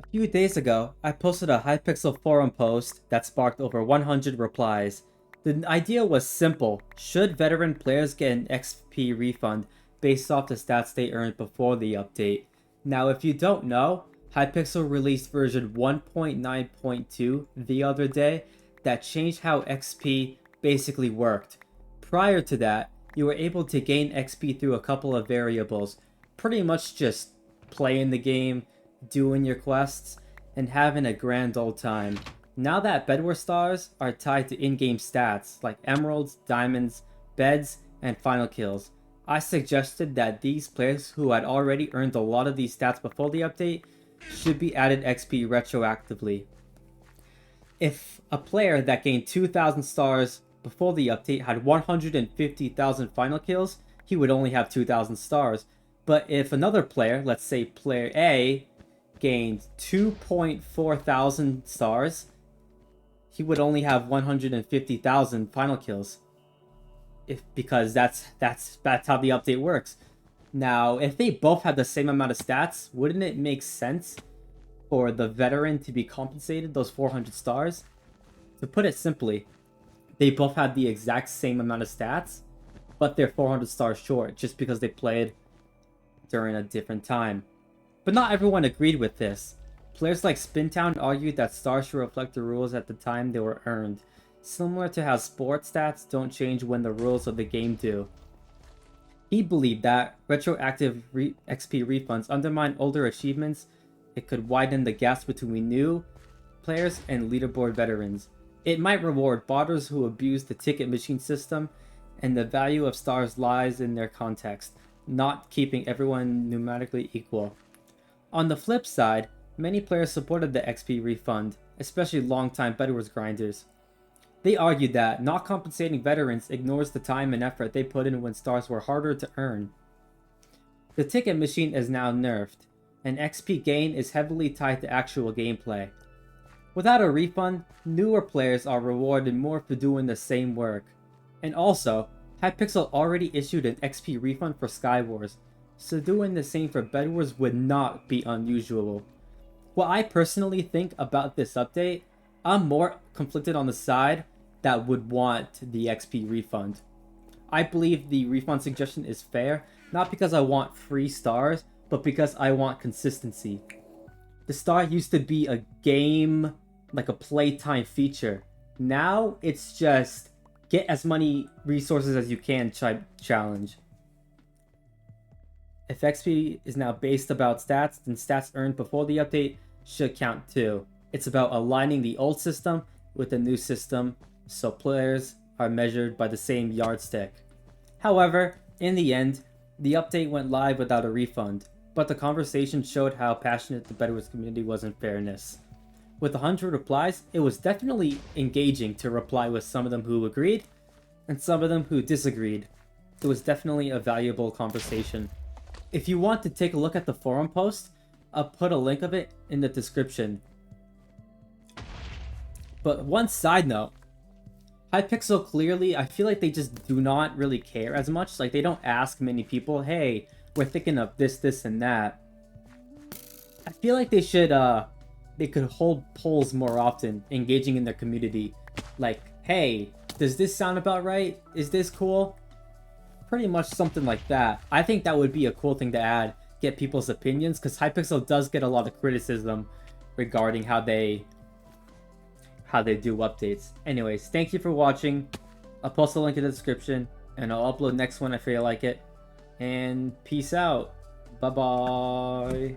A few days ago, I posted a Hypixel forum post that sparked over 100 replies. The idea was simple: should veteran players get an XP refund based off the stats they earned before the update? Now, if you don't know, Hypixel released version 1.9.2 the other day that changed how XP basically worked. Prior to that, you were able to gain XP through a couple of variables, pretty much just playing the game, doing your quests, and having a grand old time. Now that Bedwars stars are tied to in-game stats like emeralds, diamonds, beds, and final kills, I suggested that these players who had already earned a lot of these stats before the update should be added XP retroactively. If a player that gained 2,000 stars before the update had 150,000 final kills, he would only have 2,000 stars. But if another player, let's say player A, gained 2.4 thousand stars, he would only have 150,000 final kills. Because that's how the update works. Now, if they both had the same amount of stats, wouldn't it make sense for the veteran to be compensated those 400 stars? To put it simply, they both had the exact same amount of stats, but they're 400 stars short just because they played during a different time. But not everyone agreed with this. Players like Spintown argued that stars should reflect the rules at the time they were earned, similar to how sports stats don't change when the rules of the game do. He believed that retroactive XP refunds undermine older achievements. It could widen the gaps between new players and leaderboard veterans. It might reward botters who abuse the ticket machine system, and the value of stars lies in their context, not keeping everyone numerically equal. On the flip side, many players supported the XP refund, especially long-time Bedwars grinders. They argued that not compensating veterans ignores the time and effort they put in when stars were harder to earn. The ticket machine is now nerfed, and XP gain is heavily tied to actual gameplay. Without a refund, newer players are rewarded more for doing the same work. And also, Hypixel already issued an XP refund for Skywars, so doing the same for Bedwars would not be unusual. What I personally think about this update, I'm more conflicted on the side that would want the XP refund. I believe the refund suggestion is fair, not because I want free stars, but because I want consistency. The star used to be a game, like a playtime feature. Now it's just get as many resources as you can challenge. If XP is now based about stats, then stats earned before the update should count too. It's about aligning the old system with the new system, so players are measured by the same yardstick. However, in the end, the update went live without a refund, but the conversation showed how passionate the Bedwars community was in fairness. With 100 replies, it was definitely engaging to reply with some of them who agreed, and some of them who disagreed. It was definitely a valuable conversation. If you want to take a look at the forum post, I'll put a link of it in the description. But one side note, Hypixel clearly, I feel like they just do not really care as much. Like, they don't ask many people, hey, we're thinking of this, and that. I feel like they could hold polls more often, engaging in their community. Like, hey, does this sound about right? Is this cool? Pretty much something like that. I think that would be a cool thing to add, get people's opinions, because Hypixel does get a lot of criticism regarding how they do updates. Anyways, thank you for watching. I'll post a link in the description, and I'll upload next one if I feel like it. And peace out. Bye-bye.